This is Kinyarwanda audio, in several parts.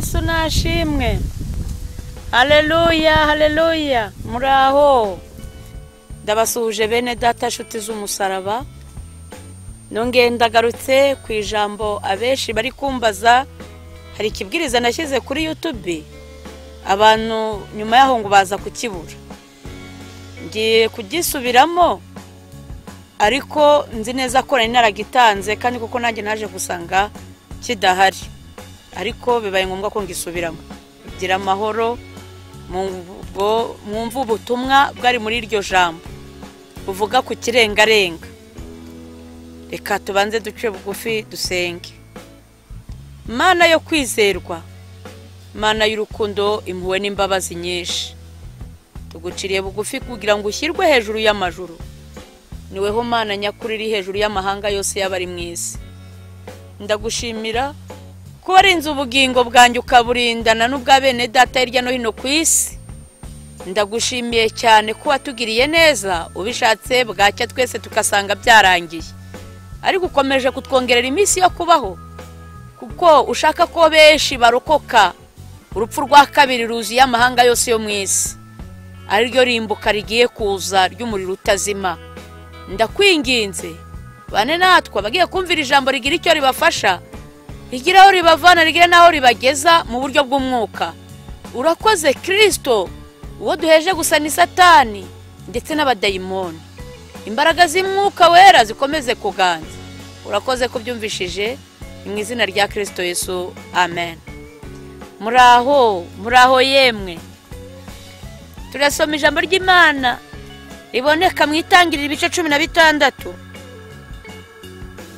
Yesu nashimwe. Haleluya, haleluya. Muraho. Ndabasuhuje bene data nshuti z'umusaraba. Nongeye ndagarutse ku ijambo abeshi bari kumbaza. Hari ikibwiriza nashyize kuri YouTube. Abantu nyuma yaho ngo baza kukibura. Ngiye kugisubiramo ariko nzi neza ko nari naragitanze kandi kuko nanjye naje gusanga kidahari. Ariko bibaye ngombwa ko ngisubiramo. Gira amahoro mwumva ubutumwa bwari muri iryo jambo buvuga ku kirengarenga. Reka tubanze duce bugufi dusenge. Mana yo kwizerwa, Mana y'urukundo impuhwe n'imbabazi nyinshi, tuguciriye bugufi kugira ngo ushyirwe hejuru y'amajuru. Niweho Mana nyakuri iri hejuru y'amahanga yose y'abari mwisi. Ndagushimira ko warinze ubugingo bwanjye ukaburindana n'ubwa bene data hirya no hino ku isi. Ndagushimiye cyane ko watugiriye neza, ubishatse bwacya twese tukasanga byarangiye, ariko ukomeje kutwongerera iminsi yo kubaho kuko ushaka ko benshi barokoka urupfu rwa kabiri ruzi y'amahanga yose yo mu isi, ari ryo rimbuka rigiye kuza ry'umuriro utazima. Ndakwinginze bane natwe bagiye kumvira ijambo rigira icyo ribafasha, rigiraho ribavana rigire naho ribageza mu buryo bw'umwuka. Urakoze Kristo, uwo duheje gusa ni Satani ndetse n'abadayimoni. Imbaraga z'umwuka wera zikomeze kuganza. Urakoze ko byumvishije mu izina rya Kristo Yesu, amen. Muraho yemwe. Turasoma ijambo ry'Imana riboneka mu Itangiriro ibice 16.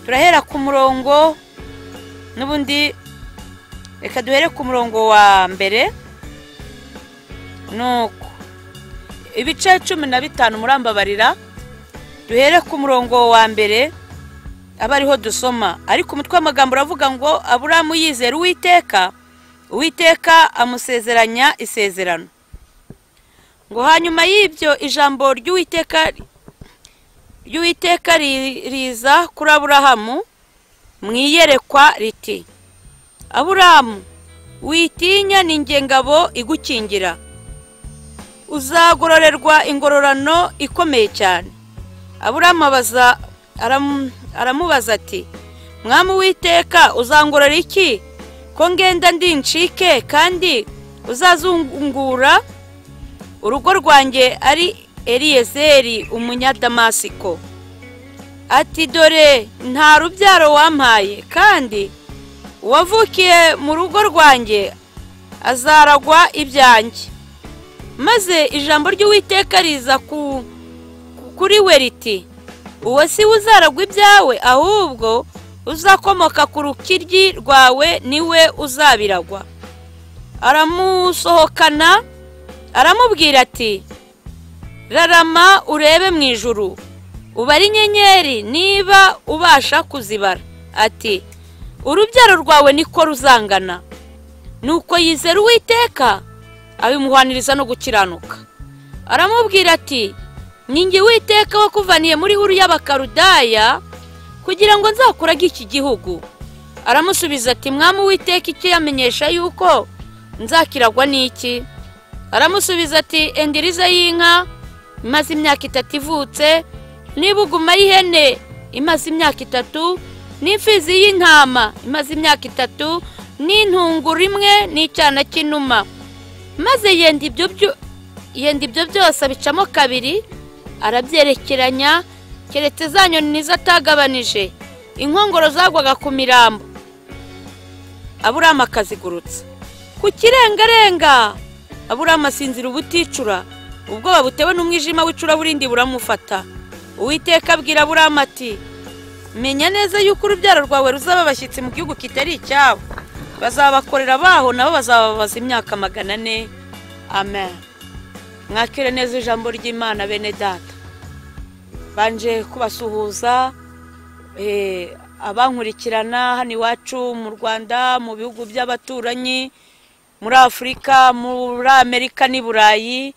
Turahera ku murongo n'ubundi reka duhere ku murongo wa mbere. Nuko ibice 15 murambabarira, duhere ku murongo wa mbere abariho dusoma. Ariko umutwe w'amagambo uravuga ngo Aburahamu yizera Uwiteka amusezeranya isezerano. Ngo hanyuma y'ibyo ijambo ry'Uwiteka riza kuri Aburahamu mwiyerekwa riti, Aburahamu, witinya ni njye ngabo igukingira, uzagororerwa ingororano ikomeye cyane. Aburahamu aramubaza ati, Mwami Uwiteka, uzangorora iki ko ngenda ndi ncike kandi uzazungura urugo rwanjye ari Eliyezeri umunyadamasiko? Ati, dore nta rubyaro wampaye, kandi uwavukiye mu rugo rwanjye azaragwa ibyanjye. Maze ijambo ry'Uwiteka riza kuri we riti, uwo si uzaragwa ibyawe, ahubwo uzakomoka ku rukiryi rwawe niwe uzabiragwa. Aramusohokana aramubwira ati, rarama urebe mu ijuru ubare inyenyeri niba ubasha kuzibara. Ati, urubyaro rwawe niko ruzangana. Nuko yizera Uwiteka abimuhaniriza no gukiranuka. Aramubwira ati, ninjye Uwiteka wakuvaniye muri Uru y'Abakaludaya kugira ngo nzakurage iki gihugu. Aramusubiza ati, Mwami Uwiteka, iki yamenyesha yuko nzakiragwa n'iki? Aramusubiza ati, endiriza y'inka imaze imyaka 3 ivutse, n'ibuguma y'ihene imaze imyaka 3, n'imfizi y'intama imaze imyaka 3, n'intunguru imwe n'icyana cy'inuma. Maze yenda ibyo byose abicamo kabiri, arabyerekeranya, keretse za nyoni nizo atagabanije, inkongoro zagwaga ku mirambo. Aburahamu akazigurutsa ku kirengarenga. Aburahamu asinzira ubuticura, ubwoba butewe n'umwijima w'icuraburindi buramufata. Uwiteka abwira Aburahamu ati, menya neza yuko urubyaro rwawe ruzaba abashyitsi mu gihugu kitari icyabo, bazabakorera baho nabo bazababaza imyaka 400. Amen. Mwakire neza ijambo ry'Imana bene data. Banje kubasuhuza abankurikirana hano iwacu mu Rwanda, mu bihugu by'abaturanyi, muri Afrika, muri Amerika n'i Burayi.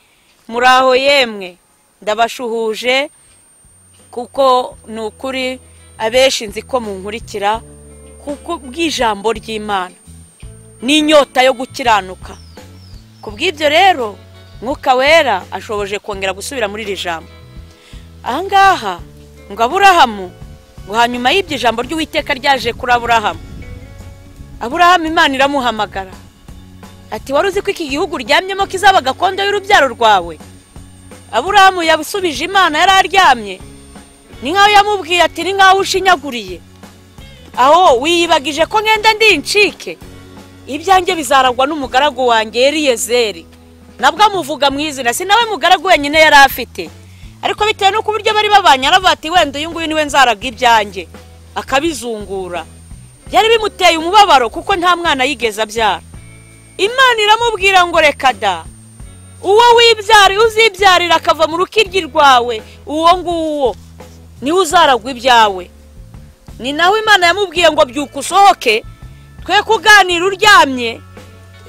Muraho yemwe. Ndabashuhuje kuko nukuri abeshi nzi ko munkurikira kuko bw'ijambo ry'Imana. n'inyota yo gukiranuka. Kubw'ibyo rero Mwuka Wera ashoboje kongera gusubira muri iri jambo. Ahangaha ngo Aburahamu, ngo hanyuma y'ibyo jambo ry'Uwiteka ryaje kuri Aburahamu. Aburahamu Imana iramuhamagara ati wari uzi ko iki gihugu ryamyemo kizaba gakondo y'urubyaro rwawe? Aburahamu yabusubije Imana yari aryamye, ni nkaho yamubwiye ati ni nkaho ushinyaguriye, aho wiyibagije ko ngenda ndi incike, ibyanjye bizaragwa n'umugaragu wanjye Eliyezeri. Nabwo amuvuga mu izina, si nawe mugaragu wenyine yari afite, ariko bitewe no kuburyo bari babanye aravuga ati wenda uyu nguyu niwe nzaraga ibyanjye, akabizungura. Byari bimuteye umubabaro kuko nta mwana yigeze abyara. Imana iramubwira ngo reka da, uwo uzibyarira akava mu rukiryi rwawe, uwo nguwo niwe uzaragwa ibyawe. Ni naho Imana yamubwiye ngo byuka usohoke, twe kuganira uryamye,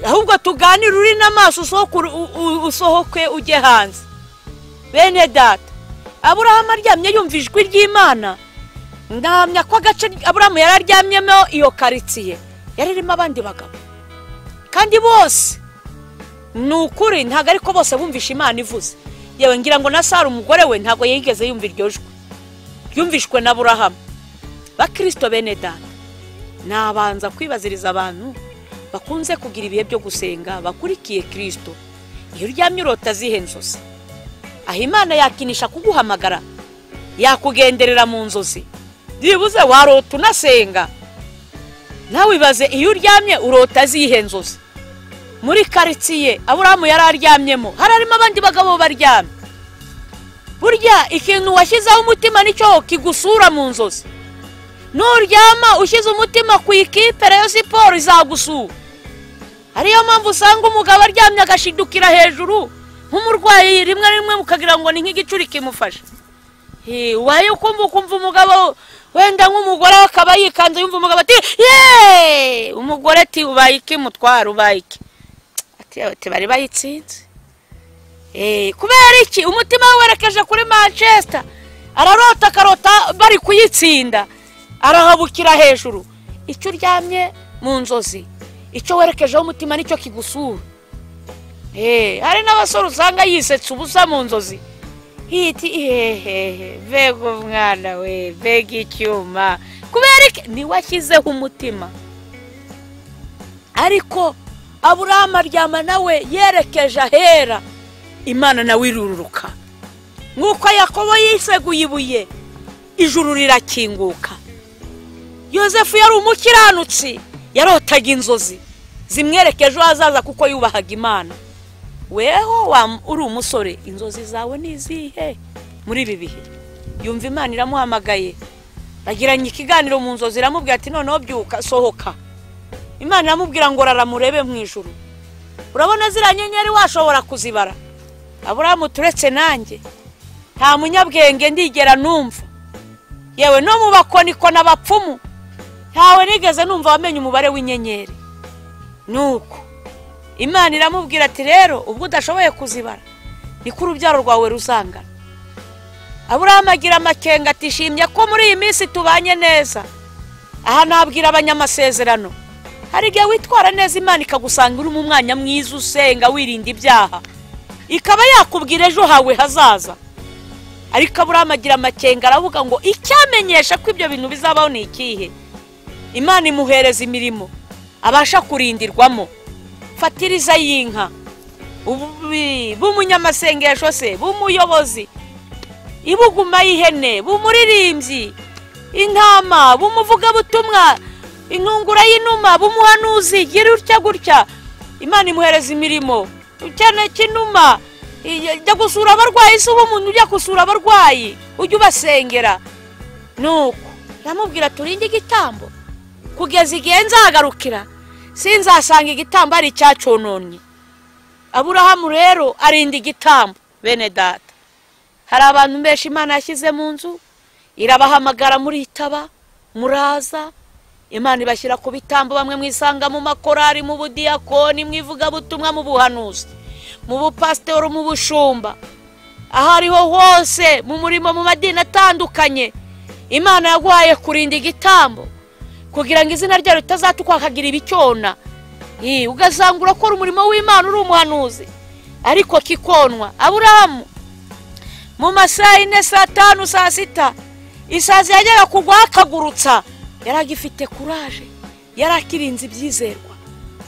ahubwo tuganira uri n'amaso, usohoke ujye hanze. Bene data, Aburahamu aryamye yumva ijwi ry'Imana. Ndahamya ko agace Aburahamu yari aryamyemo iyo karitsiye yari irimo abandi bagabo, kandi bose ni ukuri ntabwo ariko bose bumvisha Imana ivuze. Yewe ngira ngo na Sara umugore we ntabwo yigeze yumva iryo jwi ryumvishwe na Aburahamu. Bakristo bene data, nabanza kwibaziriza abantu bakunze kugira ibihe byo gusenga bakurikiye Kristo. Iyo uryamye urota zihe nzozi? Aho Imana yakinisha kuguhamagara, yakugenderera mu nzozi, dibuze warota unasenga. Nawe ibaze iyo uryamye urota zihe nzozi? Muri karitsiye Aburahamu yari aryamyemo hararimo abandi bagabo baryamye. Burya ikintu washyizeho umutima nicyo kigusura mu nzozi. Nuryama ushyize umutima ku ikipe Rayon Sport izagusura. Ariyo mpamvu usanga umugabo aryamye agashidukira hejuru nk'umurwayi, rimwe mukagira ngo ni nk'igicuri kimufashe. Wayo kumva umugabo wenda nk'umugore akaba yikanze, yumva umugabo ati ye, umugore ati ubaye iki mutwara, ubaye iki? Ati bari bayitsinze. Kubera iki? Umutima we werekeje kuri Manchester, akarota bari kuyitsinda, arahabukira hejuru. Icyo uryamye mu nzozi, icyo werekejeho umutima nicyo kigusura. Hari n'abasore usanga yisetsa ubusa mu nzozi, hiti bega umwana we, bega icyuma. Kubera iki? Niwashyizeho umutima. Ariko Aburahamu aryama nawe yerekeje ahera, Imana nawe irururuka. Nk'uko Yakobo yiseguye ibuye, ijuru rirakinguka. Yosefu yari umukiranutsi, yarotaga inzozi zimwerekeje ahazaza kuko yubahaga Imana. Weho uri umusore, inzozi zawe ni izihe muri ibi bihe? Yumva Imana iramuhamagaye, bagiranye ikiganiro mu nzozi, iramubwira ati noneho byuka sohoka. Imana iramubwira ngo raramurebe mu ijuru. Urabona zira nyenyeri washobora kuzibara? Aburahamu turetse nanjye nta munyabwenge ndigera numva, yewe no mu bakoniko n'abapfumu ntawe nigeze numva wamenye umubare w'inyenyeri. Nuko Imana iramubwira ati rero ubwo udashoboye kuzibara niko urubyaro rwawe ruzangana. Aburahamu agira amakenga ati shimye ko muri iyi minsi tubanye neza. Aha nabwira abanyamasezerano, hari igihe witwara neza Imana ikagusanga uri mu mwanya mwiza usenga wirinda ibyaha, ikaba yakubwira ejo hawe hazaza. Ariko Aburahamu agira amakenga, aravuga ngo icyamenyesha ko ibyo bintu bizabaho ni ikihe? Imana imuhereza imirimo abasha kurindirwamo, fatiriza y'inka, b'umunyamasengesho se, b'umuyobozi, ibuguma y'ihene, b'umuririmbyi, intama, b'umuvugabutumwa, intungura y'inuma, b'umuhanuzi, gira utya gutya. Imana imuhereza imirimo, cyane kinuma, jya gusura abarwayi, se umuntu ujya gusura abarwayi ujye ubasengera. Nuko yamubwira turinde igitambo kugeza igihe nzagarukira, sinzasanga igitambo ari icyacononye. Aburahamu rero arinda igitambo. Bene data, hari abantu benshi Imana yashyize mu nzu, irabahamagara muri itaba, muraza, Imana ibashyira ku bitambo, bamwe mwisanga mu makorari, mu budiyakoni, mu ivugabutumwa, mu buhanuzi, mu bupasiteri, mu bushumba, ahariho hose mu murimo, mu madini atandukanye. Imana yaguhaye kurinda igitambo kugira ngo izina ryawe ritazatukwa akagira ibicyona. ugasanga urakora umurimo w'Imana uri umuhanuzi ariko kikonwa. Aburahamu mu masaha 4 saa 5 saa 6 isazi yagera kugwa akagurutsa, yaragifite courage, yarakirinze ibyizerwa.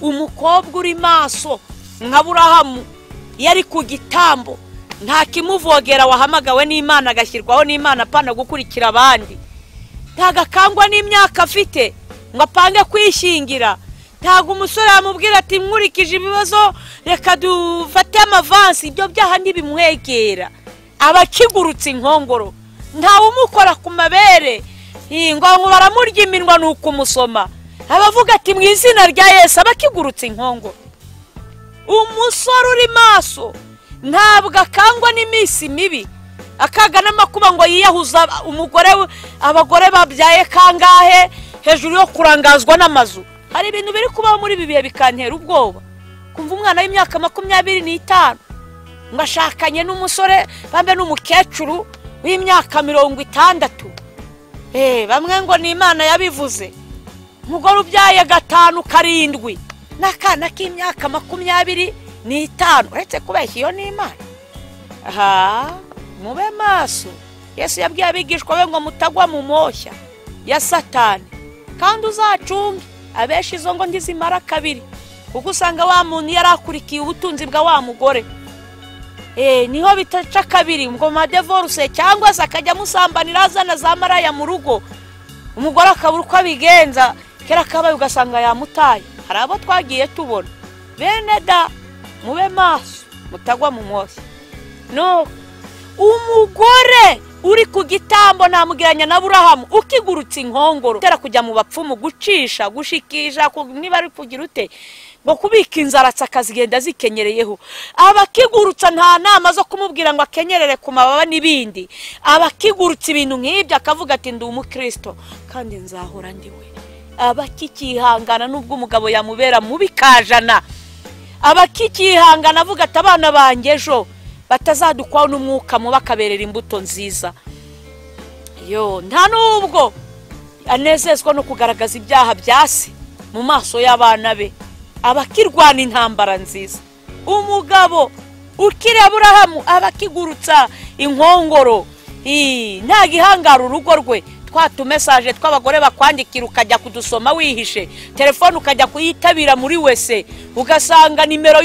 Umukobwa uri maso nka Aburahamu yari ku gitambo, nta kimuvogera, wahamagawe n'Imana agashyirwaho n'Imana apana gukurikira abandi. Ntagakangwa n'imyaka afite ngo apange kwishingira. Ntago umusore amubwira ati nkurikije ibibazo reka dufate amavansi, ibyo byaha ntibimwegera. Abakigurutse inkongoro, ntawe umukora ku mabere ngo baramurya iminwa nuko umusoma. Abavuga ati mu izina rya Yesu, abakigurutse inkongoro. Umusore uri maso ntabwo akangwa n'iminsi mibi, akaga n'amakuba ngo yiyahuza umugore. Abagore babyaye kangahe hejuru yo kurangazwa n'amazu. Hari ibintu biri kubaho muri ibi bihe bikantera ubwoba. Kumva umwana w'imyaka 25 ngo ashakanye n'umusore bambe n'umukecuru w'imyaka 60. Bamwe ngo ni Imana yabivuze. Umugore ubyaye 5 7 n'akana k'imyaka 25, uretse kubeshya iyo ni Imana. Mube maso. Yesu yabwiye abigishwa be ngo mutagwa mu moshya ya Satani, kandi uzacunge abeshi izo ngo ndizimara kabiri, kuko usanga wa muntu yarakurikiye ubutunzi bwa wa mugore. Niho bitaca kabiri ngo madevorce, cyangwa se akajya musambanira azana za maraya mu rugo, umugore akabura uko abigenza, kera kabaye ugasanga yamutaye. Hari abo twagiye tubona. Bene da, mube maso mutagwa mu moshya. No, umugore uri ku gitambo namugiranya na Aburahamu ukigurutse inkongoro, tera kujya mu bapfumu gucisha gushikisha, niba ari kugira ute ngo kubika inzara akazigenda zikenyereyeho. Abakigurutsa nta nama zo kumubwira ngo akenyerere ku mababa n'ibindi. Abakigurutsa ibintu nk'ibyo akavuga ati ndi umukristo kandi nzahora ndiwe. Abakikihangana nubwo umugabo yamubera mubi kajana, abakikihangana avuga ati abana banjye ejo batazadukwaho n'umwuka mu bakaberera imbuto nziza. Nta nubwo anezezwa no kugaragaza ibyaha byase mu maso y'abana be. Abakirwana intambara nziza. Umugabo ukiri Aburahamu abakigurutsa inkongoro, nta gihangara urugo rwe. Twatu message tw'abagore bakwandikira ukajya kudusoma wihishe, telefone ukajya kuyitabira muri wese, ugasanga nimero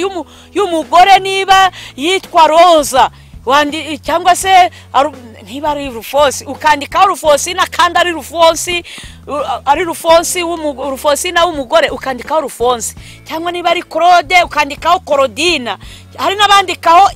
y'umugore niba yitwa Roza cyangwa se niba ari Rufosi, ukandikaho Rufosi na kandi ari Rufosi, ari Rufosi na umugore ukandikaho Rufonsi, cyangwa niba ari Claude ukandikaho Claudina. Hari nabandikaho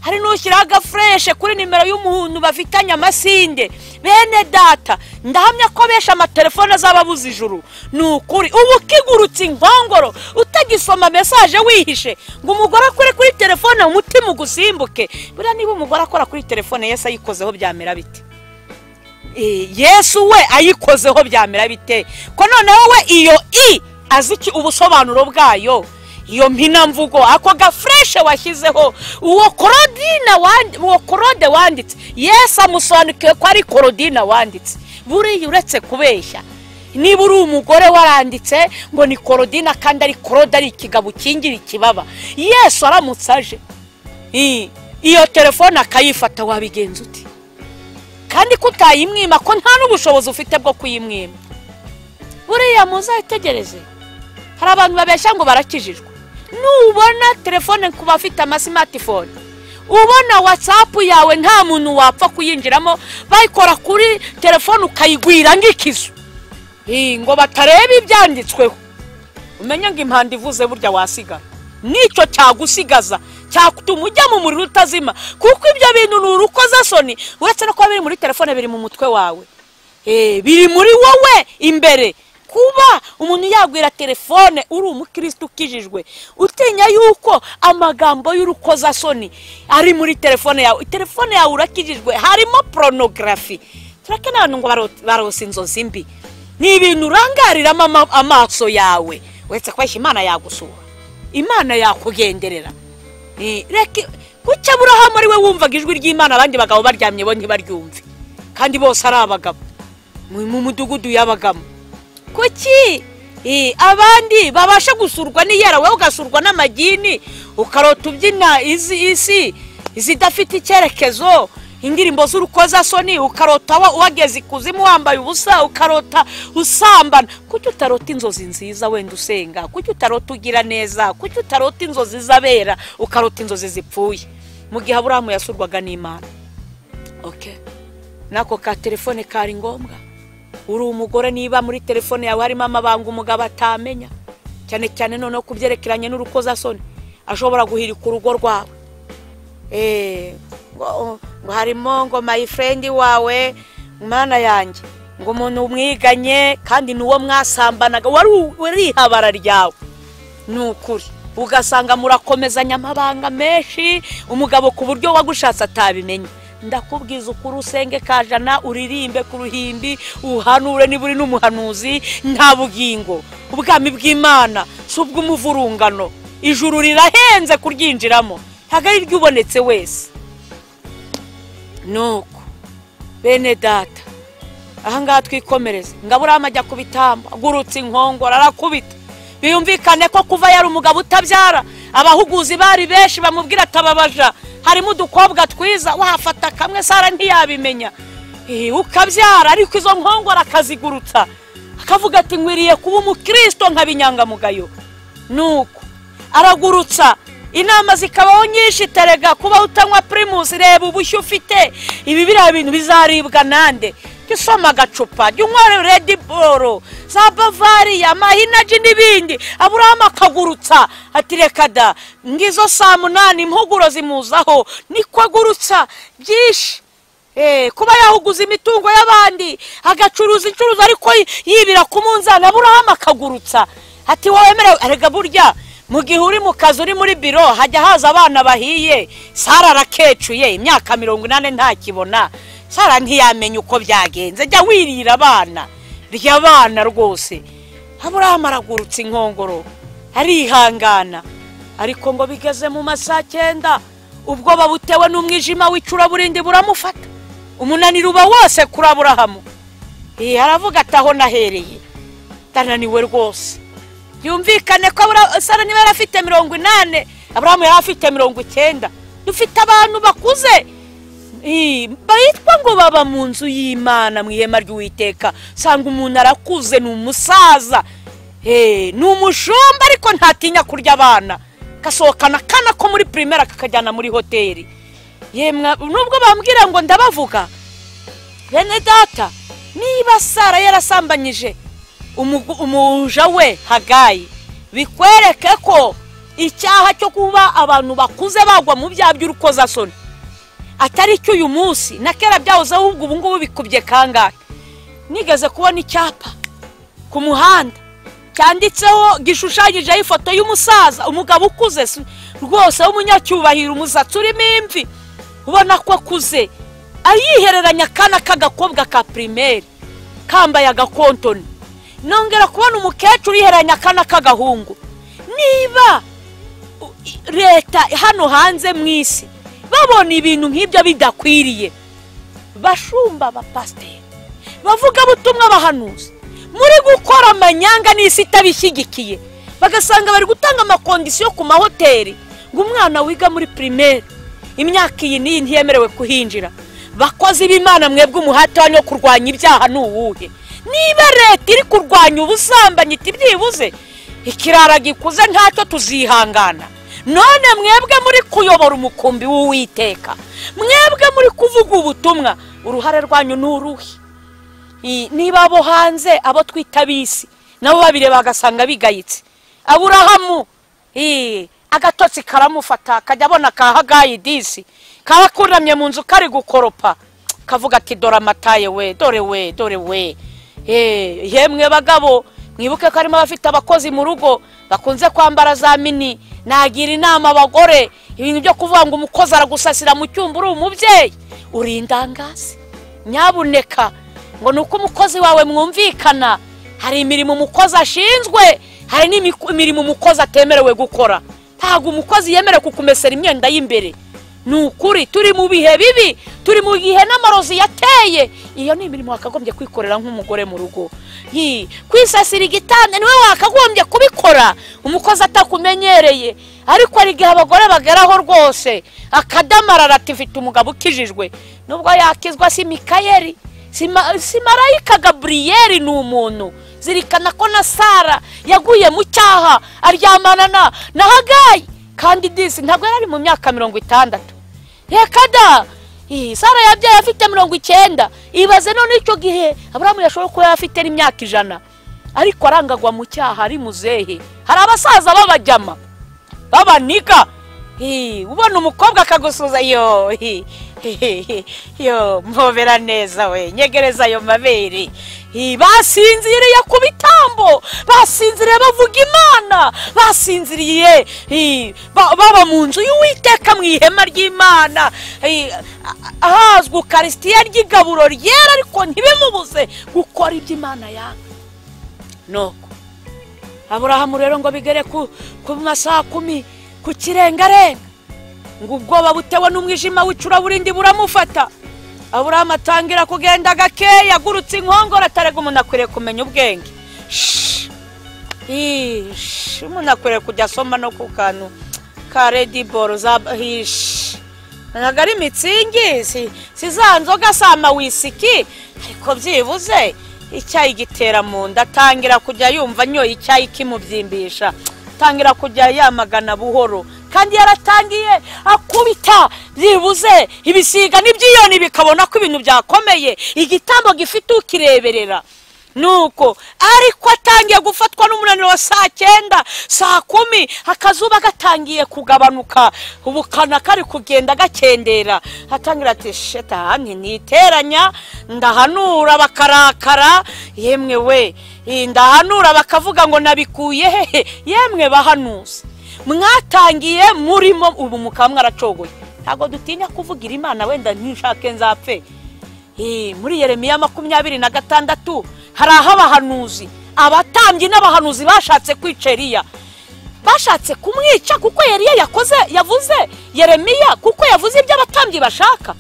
hari n'ushyiraga fresh kuri nimero y'umuntu bafitanye amasinde. Bene data, ndahamya ko besha amatelefone z'ababuze ijuru. Nukuri ubu kigurutse inkongoro utagisoma message wihishe ngo umugore kuri telefone umutima ugusimbuke. Bura niba umugore akora kuri telefone Yesu ayikozeho byamera bite? Yesu we ayikozeho byamera bite? Ko noneho we iyo aziki ubusobanuro bwayo. Iyo mpina mvugo ako ga fresh washyizeho uwo Claude wanditse. Yesu amusobanukiye ko ari Claudine wanditse. Buri uretse kubeshya, niba uri umugore waranditse ngo ni Claudine kandi ari Claude, ari ikigabo kingira ikibaba. Yesu aramutsaje iyo telefone akayifata, wabigenza uti? Kandi kutayimwima ko nta n'ubushobozi ufite bwo kuyimwima. Buriya muzayitegereze. Hari abantu babeshya ngo barakijijwe. Nubona telefone kuba afite ama smartphone, ubona WhatsApp yawe nta muntu wapfa kuyinjiramo, bayikora kuri telefone ukayigwira ngikizo ngo batareba ibyanditsweho, umenya ngo impanda ivuze burya wasiga. Nicyo cyagusigaza, cyakutuma ujya mu muriro utazima, kuko ibyo bintu nurukoza soni. Uretse no kuba biri muri telefone, biri mu mutwe wawe, biri muri wowe imbere. Kuba umuntu yagwira telefone uri umukristo ukijijwe, utinya yuko amagambo y'urukoza soni ari muri telefone yawe. Telefone yawe urakijijwe, harimo pornography. Turakena ngo barose inzozi mbi. Ni ibintu urangariramo amaso yawe. Wetse kwashya Imana yagusura, Imana yakugenderera. Reke kucya Aburahamu ari we wumvaga ijwi ry'Imana, abandi bagabo baryamye bo ntibaryumve, kandi bose ari abagabo mu mudugudu y'abagamo. Kuki abandi babasha gusurwa n'iyera, wowe ugasurwa n'amagini, ukarota ubyina isi izidafite icyerekezo, indirimbo z'urukozasoni, ukarota wageze ikuzimu wambaye ubusa, ukarota usambana. Kuki utarota inzozi nziza wenda usenga? Kuki utarota ugira neza? Kuki utarota inzozi z'abera ukarota inzozi zipfuye? Mu gihe Aburahamu yasurwaga n'Imana. Okay, nako ka telefone kari ngombwa. Uri umugore, niba muri telefone yawe harimo amabanga umugabo atamenya, cyane cyane none kubyerekeranye n'urukozasoni, ashobora guhirika urugo rwawe. Ngo harimo ngo my friend wawe, Mana yanjye, ngo umuntu umwiganye kandi nuwo mwasambanaga wari ihabara ryawe. Nukuri ugasanga murakomezanya amabanga menshi, umugabo ku buryo wagushatse atabimenya. Ndakubwiza ukuri, usenge kajana, uririmbe ku ruhimbi, uhanure niburi n'umuhanuzi, nta bugingo. Ubwami bw'Imana subw'umuvurungano, ijuru rirahenze kuryinjiramo, hagari ryubonetse wese. Nuko bene data, ahangaha twikomereze. Ngaburahamu ajya kubitamba, agurutse inkongoro arakubita. Biyumvikane ko kuva yari umugabo utabyara, abahuguzi bari benshi bamubwira atababaja, harimo udukobwa twiza, wafata kamwe Sara ntiyabimenya. Ukabyara ariko izo nkongoro akazigurutsa, akavuga ati ngwiriye kuba umukristo nk'abinyangamugayo. Nuko aragurutsa, inama zikabaho nyinshi, terega kuba utanywa primus, reba ubushyu ufite, ibi biriya bintu bizaribwa nande? Gisoma agacupa, jyunywere Red Bull, za Bavaria, Mahinaji n'ibindi. Aburahamu akagurutsa ati reka da, ngizo saa 8 impuguro zimuzaho, niko agurutsa byinshi. Kuba yahuguza imitungo y'abandi, agacuruza incuruza ariko yibira ku munzani. Aburahamu akagurutsa ati wowe merewe, arega burya mu gihe uri mu kazi, uri muri biro, hajya haza abana bahiye. Sara arakecuye, imyaka 80 ntakibona. Sara ntiyamenye uko byagenze, jya wirira abana, ry'abana rwose. Aburahamu aragurutsa inkongoro, arihangana. Ariko ngo bigeze mu masaha 9, ubwo babutewe n'umwijima w'icuraburindi buramufata, umunaniro uba wose kuri Aburahamu. Aravuga ati aho nahereye ndananiwe rwose. Yumvikane ko Sara niba yarafite 80, Aburahamu yari afite 90. Dufite abantu bakuze bayitwa ngo baba mu nzu y'Imana, mu ihema ry'Uwiteka. Sanga umuntu arakuze, n'umusaza, n'umushumba, ariko ntatinya kurya abana, kasohokana kana ko muri primaire kakajyana muri hoteli. Yemwe nubwo bambwira ngo ndabavuga, bene data, niba Sara yarasambanyije umuja we Hagayi, bikwereke ko icyaha cyo kuba abantu bakuze bagwa mu byaha by'urukozasoni atari cyo uyu munsi, na kera byahoze, ahubwo ubu ngubu bikubye kangahe. Nigeze kubona icyapa ku muhanda cyanditseho, gishushanyijeho ifoto y'umusaza, umugabo ukuze rwose w'umunyacyubahiro, umusatsi urimo imvi, ubona ko akuze, ayihereranya akana k'agakobwa ka primaire kambaye agakontoni. Nongera kubona umukecuru yihereranya akana k'agahungu. Niba leta hano hanze mu isi babona ibintu nk'ibyo bidakwiriye, bashumba, abapasiteri, bavuga butumwa, bahanuza, muri gukora amanyanga n'isi itabishyigikiye, bagasanga bari gutanga amakondisiyo ku mahoteli ngo umwana wiga muri primaire imyaka iyi n'iyi ntiyemerewe kuhinjira. Bakozi b'Imana, mwebwe umuhate wanyu kurwanya ibyaha n'uwuhe? Niba leta iri kurwanya ubusambanyi, tibyibuze ikirara gikuze ntacyo tuzihangana. None mwebwe muri kuyobora umukumbi w'Uwiteka, mwebwe muri kuvuga ubutumwa, uruhare rwanyu n'uruhi? Niba abo hanze, abo twita bisi, nabo babire bagasanga bigayitse. Aburahamu agatotsi karamufata, kajya abona ka Hagayi disi, karakuramye mu nzu kari gukoropa, kavuga ati dore amataye we, dore we. Yemwe bagabo, mwibuke ko arimo abafite abakozi mu rugo bakunze kwambara za mini. Nagira inama abagore, ibintu byo kuvuga ngo umukozi aragusasira mu cyumba uri umubyeyi, uri indangazi. Nyabuneka ngo nuko umukozi wawe mwumvikana, hari imirimo umukozi ashinzwe, hari n'imirimo umukozi atemerewe gukora. Ntago umukozi yemerewe kukumesera imyenda y'imbere. nukuri turi mu bihe bibi, turi mu gihe n'amarozi yateye. Iyo ni imirimo wakagombye kwikorera nk'umugore mu rugo. Kwisasira igitanda niwe wakagombye kubikora umukozi atakumenyereye. Ariko ari gihe abagore bageraho rwose akadamarara ati mfite umugabo ukijijwe, nubwo yakizwa si Mikayeli, si marayika Gaburiyeli, ni umuntu. Zirikana ko na Sara yaguye mu cyaha aryamana na Hagayi, kandi disi ntabwo yari mu myaka 60. Reka da, Sara yabyaye afite 90. Ibaze none icyo gihe Aburahamu yashobora kuba afite n'imyaka 100, ariko arangagwa mu cyaha ari muzehe. Hari abasaza babajyama babaniga, ubona umukobwa akagusuza yo mpobera neza we, nyegereza ayo mabere. Basinziriye ku bitambo, basinziriye bavuga Imana, basinziriye baba mu nzu y'Uwiteka mu ihema ry'Imana, ahazwe Ukaristiya ry'igaburo ryera, ariko ntibimubuze gukora iby'Imana yanga. Nuko Aburahamu rero ngo bigere ku masaha 10 ku kirengarenga, ngo ubwoba butewe n'umwijima w'icuraburindi buramufata. Aburahamu atangira kugenda gakeya, agurutse inkongoro, atarega umuntu akwiriye kumenya ubwenge. Umuntu akwiriye kujya asoma no ku kantu ka Red Bull ntabwo ari mitsingi, si za nzoga sama wisiki, ariko byibuze icyayi gitera mu nda. Atangira kujya yumva nyoye icyayi kimubyimbisha, atangira kujya yamagana buhoro, kandi yaratangiye akubita byibuze ibisiga n'ibyiyoni bikabona ko ibintu byakomeye, igitambo gifite ukireberera. Nuko ariko atangiye gufatwa n'umunaniro wa saa 9, saa 10, akazuba gatangiye kugabanuka, ubukana kari kugenda gakendera. Atangira ati shetani niteranya, ndahanura bakarakara, yemwe we, ndahanura bakavuga ngo nabikuye hehe. Yemwe bahanuzi mwatangiye murimo ubu mukamwe aracogoye, ntago dutinya kuvugira Imana wenda ntishake nzapfe. Muri Yeremiya 26 hari aho abahanuzi, abatambyi n'abahanuzi bashatse kwica Eliya, bashatse kumwica kuko Eliya yavuze Yeremiya, kuko yavuze ibyo abatambyi bashaka,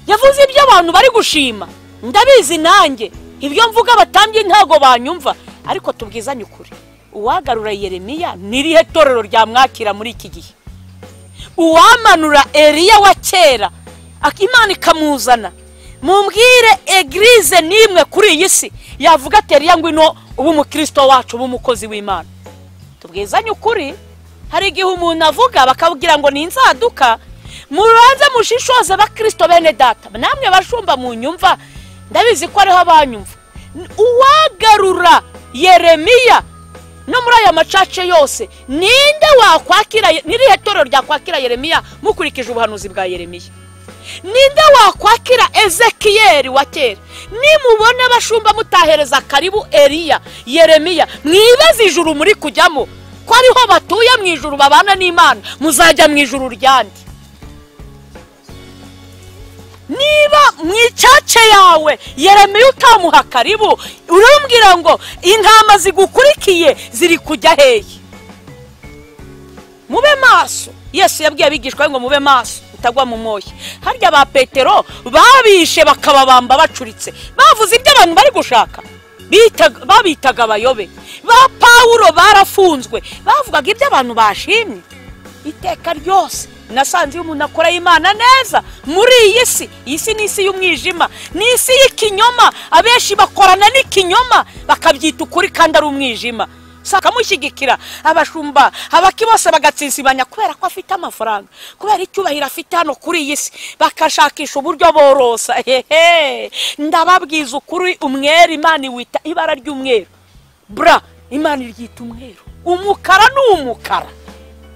yavuze ibyo abantu bari gushima. Ndabizi nanjye ibyo mvuga abatambyi ntago banyumva, ariko tubwizanye ukuri, uwagarura Yeremiya nirihe torero ryamwakira muri iki gihe? Uwamanura Eliya wa kera Imana ikamuzana, mumbwire eglise nimwe kuri iyi si yavuga ati Eliya ngwino ubu umukristo wacu, ubu umukozi w'Imana? Tubwizanye ukuri, hari igihe umuntu avuga bakabwira ngo ni inzaduka. Muranze mushishoze bakristo bene data, namwe bashumba mu nyumva, ndabizi ko ariho abanyumva. Uwagarura Yeremiya no muri aya macace yose, ninde wakwakira? Nirihe torero ryakwakira Yeremiya mukurikije ubuhanuzi bwa Yeremiya? Ninde wakwakira Ezekiyeli wa kera? Nimubona bashumba mutahereza karibu Eliya, Yeremiya, mwibaze ijuru muri kujyamo ko ariho batuye mu ijuru babana n'Imana, muzajya mu ijuru ryandi. Niba mwicace yawe Yeremiya utamuha karibu, urambwira ngo intama zigukurikiye ziri kujya hehe? Mube maso. Yesu yabwiye abigishwa ngo mube maso utagwa mu moyo. Harya ba Petero babishe bakababamba bacuritse, bavuze ibyo abantu bari gushaka, babitaga abayobe. Ba Paulo barafunzwe, bavugaga ibyo abantu bashimye. Iteka ryose nasanze umuntu akora Imana neza muri iyi si. Iyi si ni isi y'umwijima, ni isi y'ikinyoma. Abenshi bakorana n'ikinyoma bakabyita ukuri kandi ari umwijima. Sakamushyigikira abashumba abaki bose bagatsinsibanya kubera ko afite amafaranga, kubera icyubahiro afite hano kuri iyi si, bakashakisha uburyo borosa. Ndababwiza ukuri, umwere Imana wita ibara ry'umweru, Imana ryita umweru. Umukara n'umukara,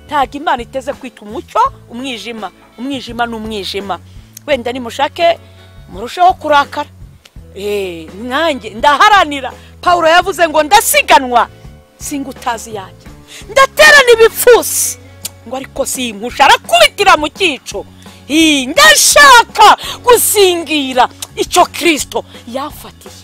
ntago Imana iteze kwita umucyo umwijima. Umwijima n'umwijima. Wenda nimushake murusheho kurakara, nanjye ndaharanira. Paulo yavuze ngo ndasiganwa singutazi yanjye, ndaterana ibipfusi ngo ariko simpusha. Arakubitira mu cyico, ndashaka gusingira icyo Kristo yafatiye.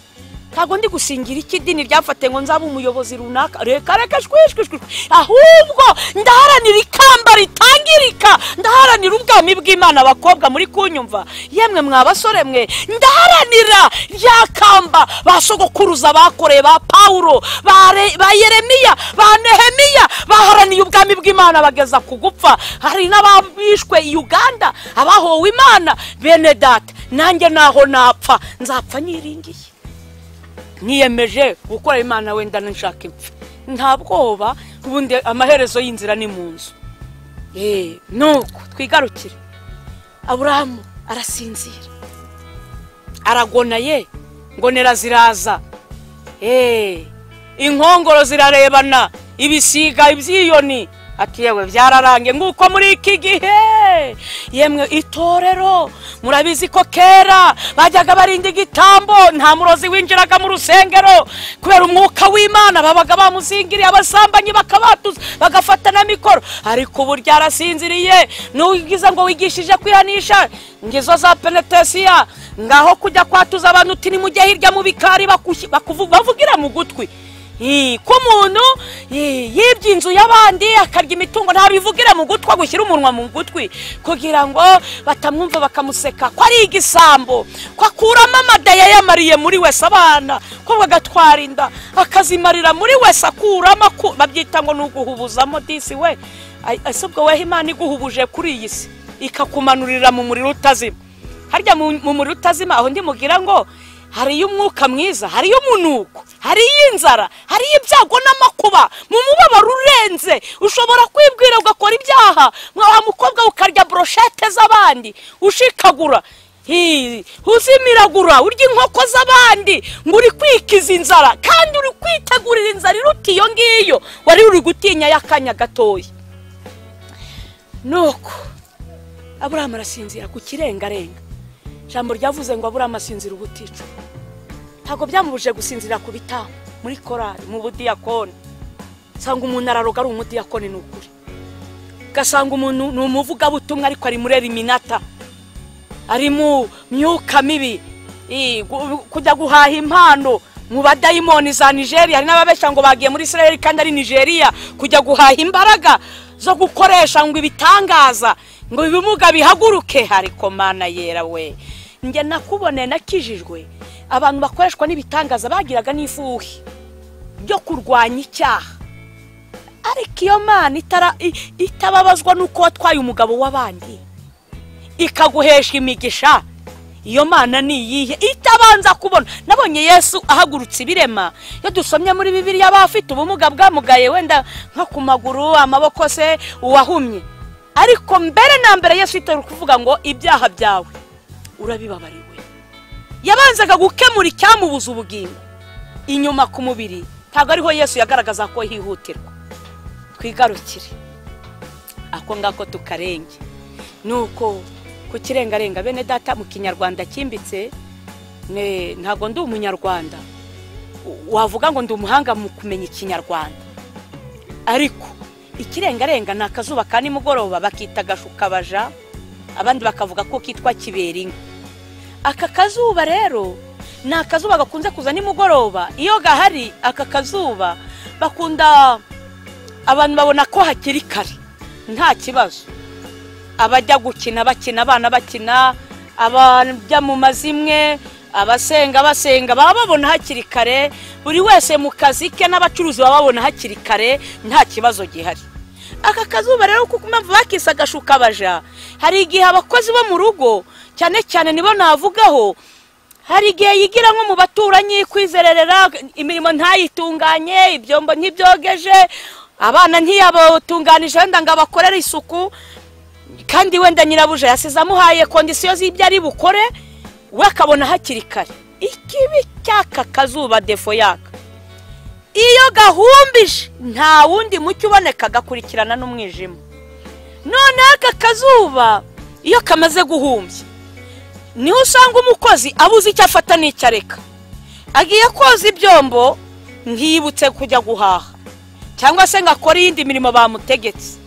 ntago ndi gusingira ikidini ryafate ngo nzaba umuyobozi runaka, reka shwishwishwe, ahubwo ndaharanira ikamba ritangirika, ndaharanira ubwami bw'Imana. Abakobwa muri kunyumva, yemwe mwabasore mwe, ndaharanira rya kamba basogokuruza bakoreye ba Paulo, ba Yeremiya, ba Nehemiya, baharaniye ubwami bw'Imana bageza ku gupfa. Hari n'ababishwe Uganda abahowe Imana. Bene data, nanjye naho napfa nzapfa nyiringiye, niyemeje gukora Imana, wenda nshaka impfa, nta bwoba. Ubundi amaherezo y'inzira ni mu nzu. Nuko twigarukire. Aburahamu arasinzira, aragona, ngonera ziraza, inkongoro zirarebana, ibisiga ibyiyoni, ati yewe byararange nguko muri iki gihe. Yemwe itorero murabizi ko kera bajyaga barinda igitambo, nta murozi winjiraga mu rusengero kubera umwuka w'Imana, babaga bamuzingiriye, abasambanyi bakabatuza bagafata na mikoro. Ariko ubu ryarasinziriye, nugize ngo wigishije kwihanisha ngizo za penetesiya, ngaho kujya kwatuza abantu uti nimujye hirya mu bikari bavugira mu gutwi. Ko umuntu yibye inzu y'abandi akarya imitungo, ntabivugira mu gutwi, gushyira umunwa mu gutwi kugira ngo batamwumva bakamuseka ko ari igisambo, ko akuramo amada yayamariye muri wese abana, ko bagatwara inda akazimarira muri wese akuramo, babyita ngo nuguhubuzamo disi we. Ese ubwo wehe Imana iguhubuje kuri iyi si ikakumanurira mu muriro utazima? Harya mu muriro utazima aho ndi mugira ngo hariyo umwuka mwiza, hariyo umunuko, hariyo inzara, hariyo ibyago n'amakuba, mu mubabaro urenze. Ushobora kwibwira ugakora ibyaha, mwa mukobwa ukarya brochette z'abandi ushikagura, uzimiragura, urya inkoko z'abandi, ngo uri kwikiza inzara, kandi uri kwitegurira inzara iruta iyo ngiyo wari uri gutinya y'akanya gatoya. Nuko Aburahamu arasinzira ku kirengarenga. Jambo ryavuze ngo Aburahamu asinzira ubutica, ntago byamubuje gusinzira ku bitamo muri korari, mu budiyakoni. Sanga umuntu araroga ari umudiyakoni n'ukuri, gasanga umuntu n'umuvuga butumwa ariko ari muri Eliminata, ari mu myuka mibi, kujya guhaha impano mu badayimoni za Nigeria. Hari n'ababesha ngo bagiye muri Israel kandi ari Nigeria kujya guhaha imbaraga zo gukoresha ngo ibitangaza, ngo ibimuga bihaguruke. Hariko Mana yera we, nge nakubone nakijijwe abantu bakoreshwa n'ibitangaza bagiraga n'ifuhi byo kurwanya icyaha. Ariko iyo Mana itababazwa nuko watwaye umugabo w'abandi ikaguhesha imigisha, iyo Mana ni iyihe itabanza kubona? Nabonye Yesu ahagurutse ibirema, iyo dusomye muri Bibiliya bafite ubumuga bwamugaye wenda nka ku maguru, amaboko se uwahumye, ariko mbere na mbere Yesu itari kuvuga ngo ibyaha byawe urabibabariwe. Yabanzaga gukemura icyamubuza ubugingo inyuma ku mubiri. Ntago ariho Yesu yagaragaza ko hihutirwa. Twigarukire ako ngako tukarenge. Nuko ku kirengarenga, bene data, mu Kinyarwanda kimbitse, ntago ndi umunyarwanda wavuga ngo ndi umuhanga mu kumenya Ikinyarwanda, ariko ikirengarenga ni akazuba ka nimugoroba bakita gashuka baja, abandi bakavuga ko kitwa kiberinga. Aka kazuba rero ni akazuba gakunze kuza nimugoroba. Iyo gahari aka kazuba bakunda abantu babona ko hakiri kare, nta kibazo. Abajya gukina bakina, abana bakina, abajya mu mazimwe, abasenga baba babona hakiri kare. Buri wese mu kazi ke n'abacuruzi baba babona hakiri kare, nta kibazo gihari. Aka kazuba rero kuko mpamvu bakisa gashuka baja, hari igihe abakozi bo mu rugo cyane cyane nibo navugaho, hari igihe yigira nko mu baturanyi kwizererera, imirimo ntayitunganye, ibyombo ntibyogeje, abana ntiyabatunganije wenda ngo abakorere isuku, kandi wenda nyirabuja yasize amuhaye kondisiyo z'ibyo ari bukore, we akabona hakiri kare. Ikibi cyaka kazuba defo yaka, iyo gahumbije nta wundi mucyo uboneka, gakurikirana n'umwijima. None aka kazuba iyo kamaze guhumbya, niho usanga umukozi abuze icyo afata n'icyo areka. Agiye koza ibyombo ntiyibutse kujya guhaha, cyangwa se ngakora iyindi mirimo bamutegetse.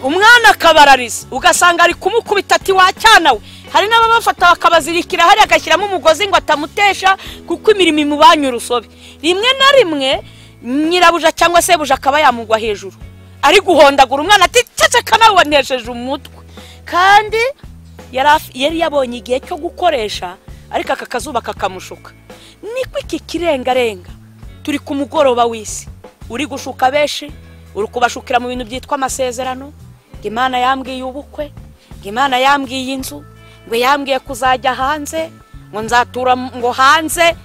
umwana akabarariza ugasanga ari kumukubita ati wacyana we. Hari n'ababafata bakabazirikira hari agashyiramo umugozi ngo atamutesha kuko imirimo imubanye urusobe. Rimwe na rimwe nyirabuja cyangwa se buja akaba yamugwa hejuru ari guhondagura umwana ati ceceka nawe wanesheje umutwe, kandi yari yabonye igihe cyo gukoresha ariko aka kazuba kakamushuka. Niko iki kirengarenga turi ku mugoroba w'isi uri gushuka benshi, uri kubashukira mu bintu byitwa amasezerano. Imana yambwiye ubukwe, Imana yambwiye inzu, ngo yambwiye kuzajya hanze, ngo nzatura ngo hanze.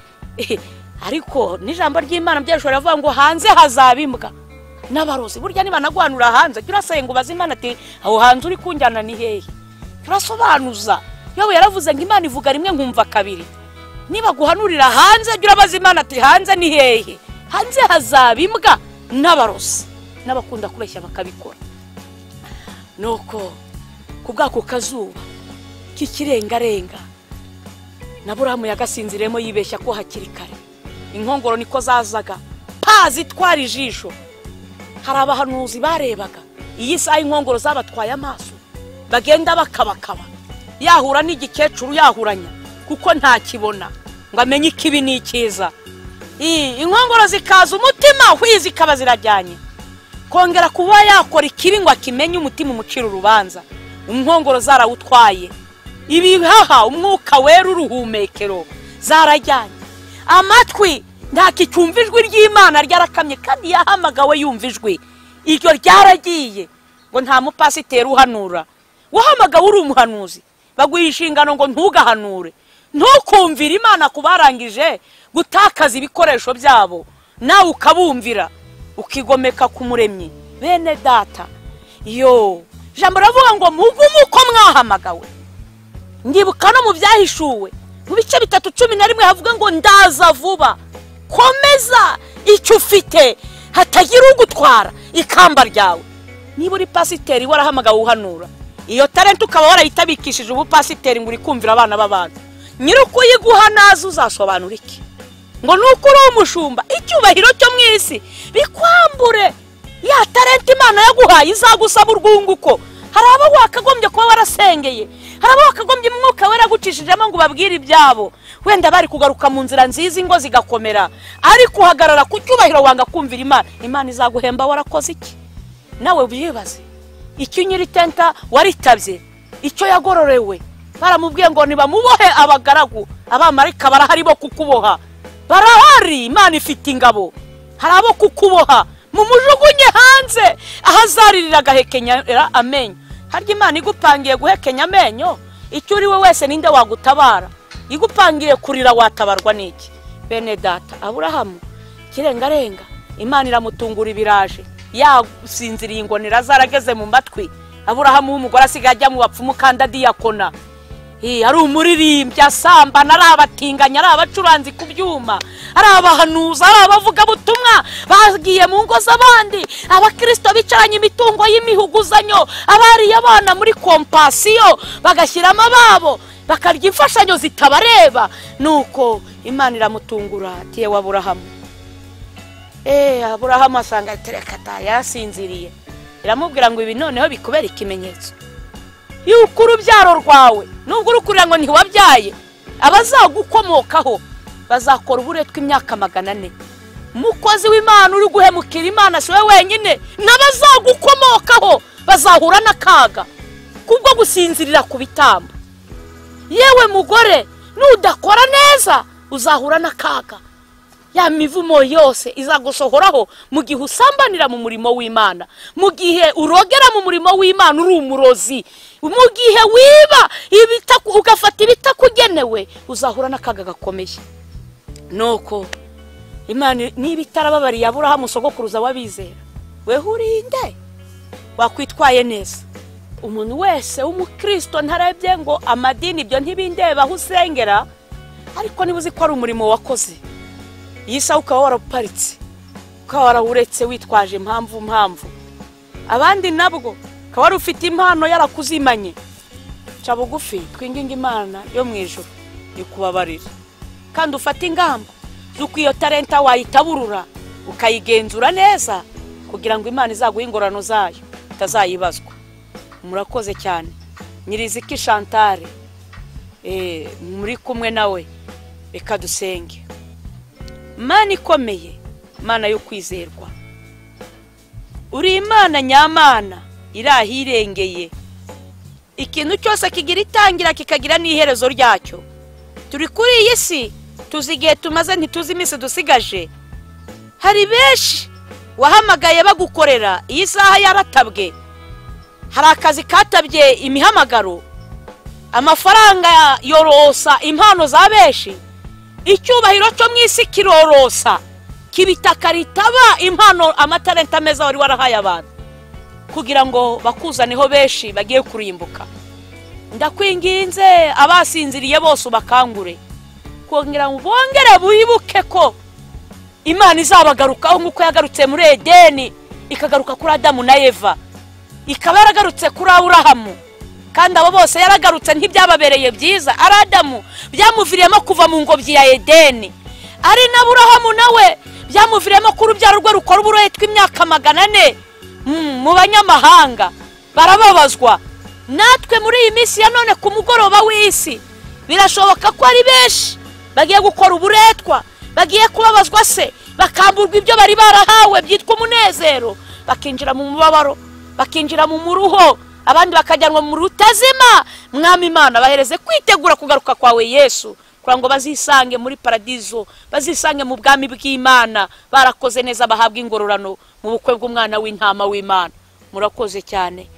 Ariko n'ijambo ry'Imana byashobora kuvuga ngo hanze hazabimbwa n'abarozi. Burya niba nagwanura hanze cyurasaye ngo bazimana ati aho hanze uri kunjyana ni hehe, turasobanuza. Yowe yaravuze ngo Imana ivuga rimwe nkumva kabiri. Niba guhanurira hanze cyurabazimana ati hanze ni hehe, hanze hazabimbwa n'abarozi n'abakunda kubeshya bakabikora. Nuko kubwako kazuba kikirengarenga Aburahamu yagasinziremo yibeshya ko hakiri kare. Inkongoro niko zazaga zitwara ijisho. Hari abahanuzi barebaga iyi saha inkongoro zabatwaye amaso bagenda bakabakaba, yahura n'igikecuru yahuranya kuko nta kibona ngo amenye ikibi n'ikiza. Inkongoro zikaza umutima hwizi kaba zirajyanye kongera kuba yakora ikibi ngo akimenye umutima umucira urubanza. Inkongoro zarawutwaye, ibihaha umwuka wera uruhumekero zarajyanye. Amatwi nta kicyumva ijwi ry'Imana ryarakamye kandi yahamagawe yumva ijwi iryo ryaragiye. Ngo nta mupasiteri uhanura, wahamagawe uri umuhanuzi baguha inshingano ngo ntugahanure, ntukumvira Imana kubarangije gutakaza ibikoresho byabo, nawe ukabumvira ukigomeka ku Muremyi. Bene data, jambo ravuga ngo mugume uko mwahamagawe. Ndibuka no mu byahishuwe mu bice 3:11 havuga ngo ndaza vuba, komeza icyo ufite hatagira ugutwara ikamba ryawe. Niba uri pasiteri warahamagawe uhanura, iyo talent ukaba warayitabikishije ubupasiteri ngo uri kumvira abana b'abantu, nyiruko yiguha nazo uzasobanura iki? Ngo nuko uri umushumba icyubahiro cyo mwisi bikwambure ya talent Imana yaguhaye izagusaba urwunguko. Hari abo wakagombye kuba warasengeye, hari abo wakagombye umwuka wera gucishijemo ngo babwire ibyabo, wenda bari kugaruka mu nzira nziza ingo zigakomera, ariko uhagarara ku cyubahiro wanga kumvira Imana. Imana izaguhemba warakoze iki? Nawe bibaze icyo nyiri tenta waritabye, icyo yagororewe. Baramubwiye ngo nibamubohe abagaragu, abamarika barahari bo kukuboha, barahari. Imana ifite ingabo, hari abo kukuboha. Mumujugunye hanze ahazaririra gahekenya amenyo. Harya Imana igupangiye guhekenya amenyo, icyo uri we wese ninde wagutabara? Igupangiye kurira watabarwa niki? Bene data, Aburahamu kirengarenga Imana iramutungura ibiraje, yasinziriye ingonera zarageze mu matwi. Aburahamu w'umugore asigaye mu bapfumu kandi adiyakona, ari umuririmbyi asamba, narabatinganya, arabacuranzi ku byuma, arabahanuza, arabavuga butumwa, bagiye mu ngo z'abandi. Abakristo bicaranye imitungo y'imihuguzanyo, abari abana muri kompasiyo bagashyiramo ababo bakarya imfashanyo zitabareba. Nuko Imana iramutungura ati yewe Aburahamu. Aburahamu asanga terekata yasinziriye, iramubwira ngo ibi noneho bikubera ikimenyetso yuko urubyaro rwawe nubwo urukurira ngo ntiwabyaye, abazagukomokaho bazakora uburetwa imyaka 400. Mukozi w'Imana uri guhemukira Imana siwe wenyine, n'abazagukomokaho bazahura n'akaga kubwo gusinzirira ku bitambo. Yewe mugore, nudakora neza uzahura n'akaga. Ya mivumo yose izagusohoraho mu gihe usambanira mu murimo w'Imana, mu gihe urogera mu murimo w'Imana uri umurozi, mu gihe wiba ugafata ibitakugenewe, uzahura n'akaga gakomeye. Nuko Imana niba itarababariye Aburahamu sogokuruza wabizera, we urinde wakwitwaye neza. Umuntu wese w'umukristo ntarebye ngo amadini ibyo ntibindeba aho usengera, ariko nibuzi ko ari umurimo wakoze. Yisa ukaba waraparitse, ukaba warawuretse witwaje impamvu. Abandi nabwo ukaba wari ufite impano yarakuzimanye. Ca bugufi twinginga Imana yo mu ijuru ikubabarira, kandi ufata ingamba zuko iyo talenta wayitaburura ukayigenzura neza kugira ngo Imana izaguha ingorano zayo itazayibazwa. murakoze cyane. Nyiriziki Chantal muri kumwe nawe, reka dusenge. Mana ikomeye, Mana yo kwizerwa, uri Imana nyamana irahirengeye, ikintu cyose kigira itangira kikagira n'iherezo ryacyo. Turi kuri iyi si tuzigiye tumaze, ntituzi iminsi dusigaje. Hari benshi wahamagaye bagukorera, iyi saha yaratabwe. Hari akazi katabye imihamagaro, amafaranga yorosa impano za benshi, icyubahiro cyo mu isi kirorosa, kibitaka ritaba impano amatalenta meza wari warahaye abantu kugira ngo bakuzaneho benshi bagiye kurimbuka. Ndakwinginze abasinziriye bose ubakangure, kugira ngo bongere buyibuke ko Imana izabagarukaho nk'uko yagarutse muri Edeni, ikagaruka kuri Adamu na Eva, ikaba yaragarutse kuri Aburahamu. Kandi abo bose yaragarutse ntibyababereye byiza. Ari Adamu byamuviriyemo kuva mu ngobyi ya Edeni, ari na Aburahamu nawe byamuviriyemo ku rubyaro rwe rukora uburohe tw'imyaka 400 mu banyamahanga. Barababazwa. Natwe muri iyi minsi ya none ku mugoroba w'isi birashoboka ko ari benshi bagiye gukora uburetwa, bagiye kubabazwa se, bakamburwa ibyo bari barahawe byitwa umunezero, bakinjira mu mubabaro, bakinjira mu muruho, abandi bakajyanwa mu rutazima. Mwami Imana, bahereze kwitegura kugaruka kwawe Yesu, kugira ngo bazisange muri paradizo, bazisange mu bwami bw'Imana barakoze neza, bahabwa ingororano mu bukwe bw'umwana w'intama w'Imana. Murakoze cyane.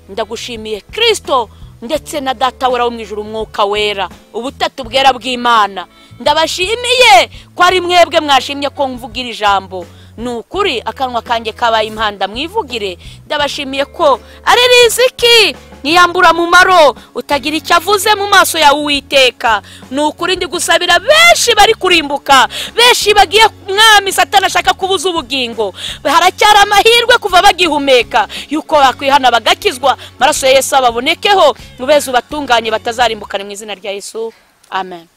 Ndagushimiye Kristo ndetse na Data wera wo mu ijuru, Umwuka wera, ubutatu bwera bw'Imana. Ndabashimiye ko ari mwebwe mwashimye ko mvugira ijambo. Nukuri akanwa kanjye kabaye impanda mwivugire. Ndabashimiye ko ari riziki niyambura mu maro, utagira icyo avuze mu maso ya Uwiteka. Nukuri ndi gusabira benshi bari kurimbuka, benshi bagiye Mwami Satani ashaka kubuza ubugingo. Haracyari amahirwe kuva bagihumeka yuko bakwihana bagakizwa, maraso ya Yesu ababonekeho, mubeze ubatunganye batazarimbukana mu izina rya Yesu. Amen.